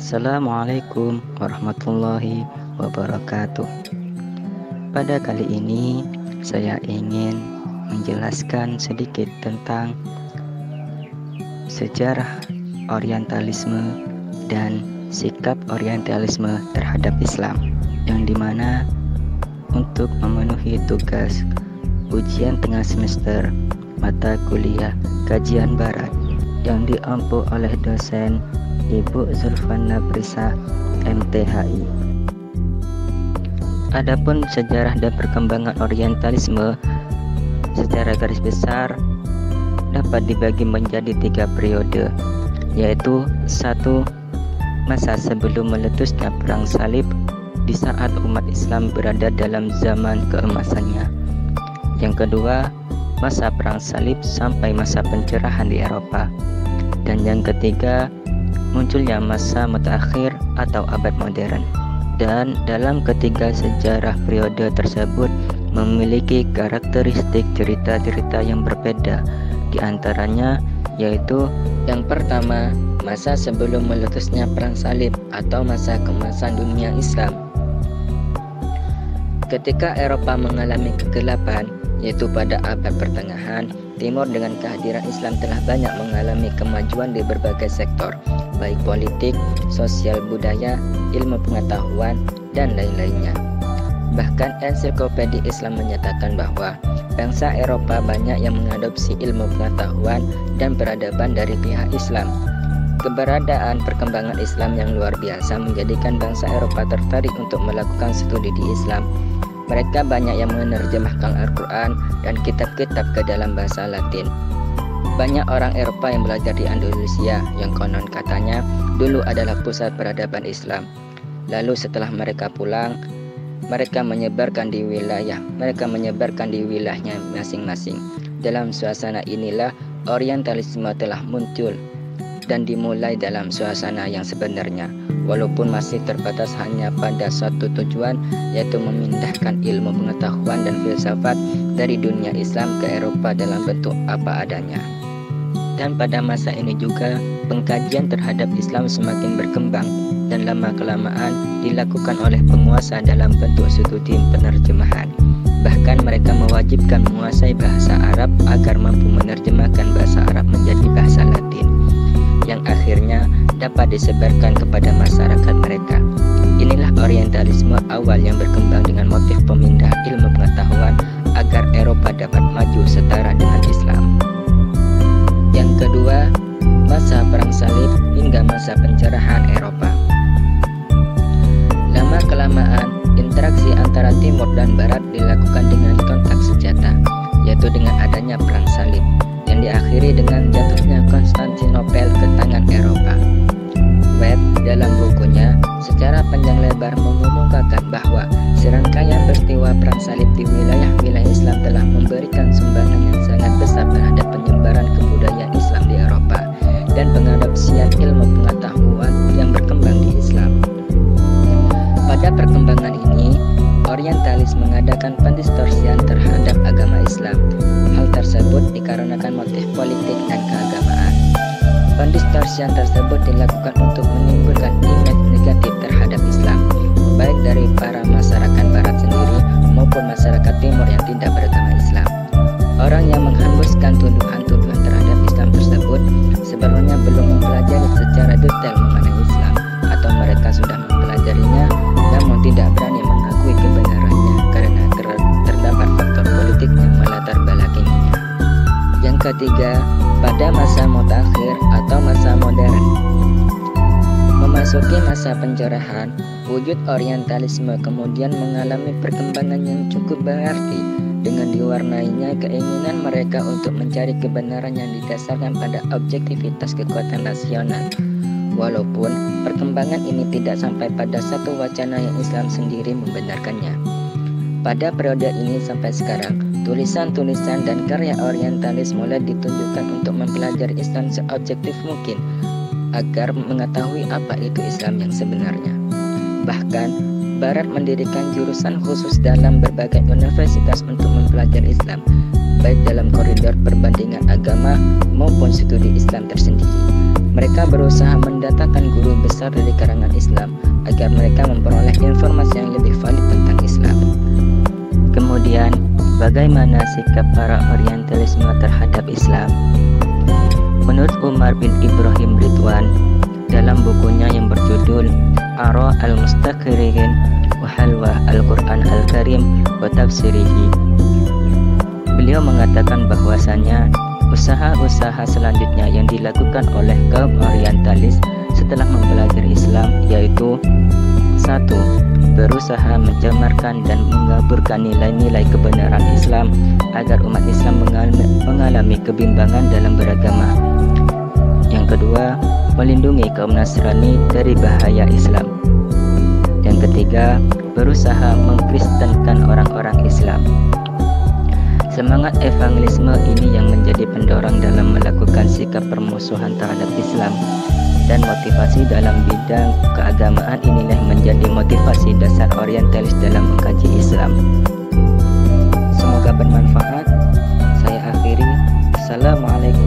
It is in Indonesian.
Assalamualaikum warahmatullahi wabarakatuh. Pada kali ini saya ingin menjelaskan sedikit tentang sejarah orientalisme dan sikap orientalisme terhadap Islam, yang dimana untuk memenuhi tugas ujian tengah semester mata kuliah kajian barat yang diampu oleh dosen Ibu Zulfana Brisa MTHI. Adapun sejarah dan perkembangan orientalisme secara garis besar dapat dibagi menjadi 3 periode, yaitu 1. Masa sebelum meletusnya perang salib di saat umat Islam berada dalam zaman keemasannya. Yang kedua, masa perang salib sampai masa pencerahan di Eropa. Dan yang ketiga, munculnya masa mutakhir atau abad modern. Dan dalam ketiga sejarah periode tersebut memiliki karakteristik cerita-cerita yang berbeda. Di antaranya yaitu yang pertama, masa sebelum meletusnya perang salib atau masa keemasan dunia Islam. Ketika Eropa mengalami kegelapan, yaitu pada abad pertengahan, Timur dengan kehadiran Islam telah banyak mengalami kemajuan di berbagai sektor, baik politik, sosial, budaya, ilmu pengetahuan, dan lain-lainnya. Bahkan ensiklopedia Islam menyatakan bahwa bangsa Eropa banyak yang mengadopsi ilmu pengetahuan dan peradaban dari pihak Islam. Keberadaan perkembangan Islam yang luar biasa menjadikan bangsa Eropa tertarik untuk melakukan studi di Islam. Mereka banyak yang menerjemahkan Al-Quran dan kitab-kitab ke dalam bahasa Latin. Banyak orang Eropa yang belajar di Andalusia yang konon katanya dulu adalah pusat peradaban Islam. Lalu setelah mereka pulang, mereka menyebarkan di wilayahnya masing-masing. Dalam suasana inilah orientalisme telah muncul dan dimulai dalam suasana yang sebenarnya, walaupun masih terbatas hanya pada satu tujuan, yaitu memindahkan ilmu pengetahuan dan filsafat dari dunia Islam ke Eropa dalam bentuk apa adanya. Dan pada masa ini juga pengkajian terhadap Islam semakin berkembang dan lama-kelamaan dilakukan oleh penguasa dalam bentuk studi penerjemahan. Bahkan mereka mewajibkan menguasai bahasa Arab agar mampu menerjemahkan bahasa Arab menjadi bahasa Latin, yang akhirnya dapat disebarkan kepada masyarakat mereka. Inilah orientalisme awal yang berkembang dengan motif pemindah ilmu pengetahuan agar Eropa dapat maju setara dengan Islam. Yang kedua, masa perang salib hingga masa pencerahan Eropa. Lama-kelamaan, interaksi antara Timur dan Barat dilakukan dengan kontak senjata, yaitu dengan adanya perang salib, yang diakhiri dengan jatuhnya Konstantinopel ke tangan Eropa. Webb dalam bukunya secara panjang lebar mengemukakan bahwa serangkaian peristiwa perang salib di wilayah-wilayah Islam telah memberikan sumbangan yang sangat besar terhadap penyebaran kebudayaan Islam di Eropa dan pengadopsian ilmu pengetahuan yang berkembang di Islam. Pada perkembangan ini, orientalis mengadakan pendistorsian terhadap agama Islam. Hal tersebut dikarenakan motif politik dan keagamaan. Pendistorsian tersebut dilakukan untuk menimbulkan image negatif terhadap Islam, baik dari para masyarakat Barat sendiri maupun masyarakat Timur yang tidak beragama Islam. Orang yang menghembuskan tuduhan-tuduhan terhadap Islam tersebut sebenarnya belum mempelajari secara detail mengenai Islam, atau mereka sudah mempelajarinya namun tidak berani mengakui kebenarannya karena terdapat faktor politik yang melatar belakanginya. Yang ketiga, pada masa mutakhir atau masa modern. Memasuki masa pencerahan, wujud orientalisme kemudian mengalami perkembangan yang cukup berarti dengan diwarnainya keinginan mereka untuk mencari kebenaran yang didasarkan pada objektivitas kekuatan nasional. Walaupun perkembangan ini tidak sampai pada satu wacana yang Islam sendiri membenarkannya. Pada periode ini sampai sekarang, tulisan-tulisan dan karya orientalis mulai ditunjukkan untuk mempelajari Islam seobjektif mungkin agar mengetahui apa itu Islam yang sebenarnya. Bahkan, Barat mendirikan jurusan khusus dalam berbagai universitas untuk mempelajari Islam, baik dalam koridor perbandingan agama maupun studi Islam tersendiri. Mereka berusaha mendatangkan guru besar dari kalangan Islam agar mereka memperoleh informasi yang lebih valid tentang Islam. Kemudian, bagaimana sikap para Orientalisme terhadap Islam? Menurut Umar bin Ibrahim Ridwan, dalam bukunya yang berjudul Ara al-Mustaqririn wa Halwa Al-Quran Al-Karim wa Tafsirihi, beliau mengatakan bahwasannya usaha-usaha selanjutnya yang dilakukan oleh kaum Orientalis setelah mempelajari Islam yaitu 1. Berusaha mencemarkan dan mengaburkan nilai-nilai kebenaran Islam agar umat Islam mengalami kebimbangan dalam beragama. Yang kedua, melindungi kaum Nasrani dari bahaya Islam. Yang ketiga, berusaha mengkristenkan orang-orang Islam. Semangat evangelisme ini yang menjadi pendorong dalam melakukan sikap permusuhan terhadap Islam, dan motivasi dalam bidang keagamaan inilah menjadi motivasi dasar Orientalis dalam mengkaji Islam. Semoga bermanfaat. Saya akhiri. Assalamualaikum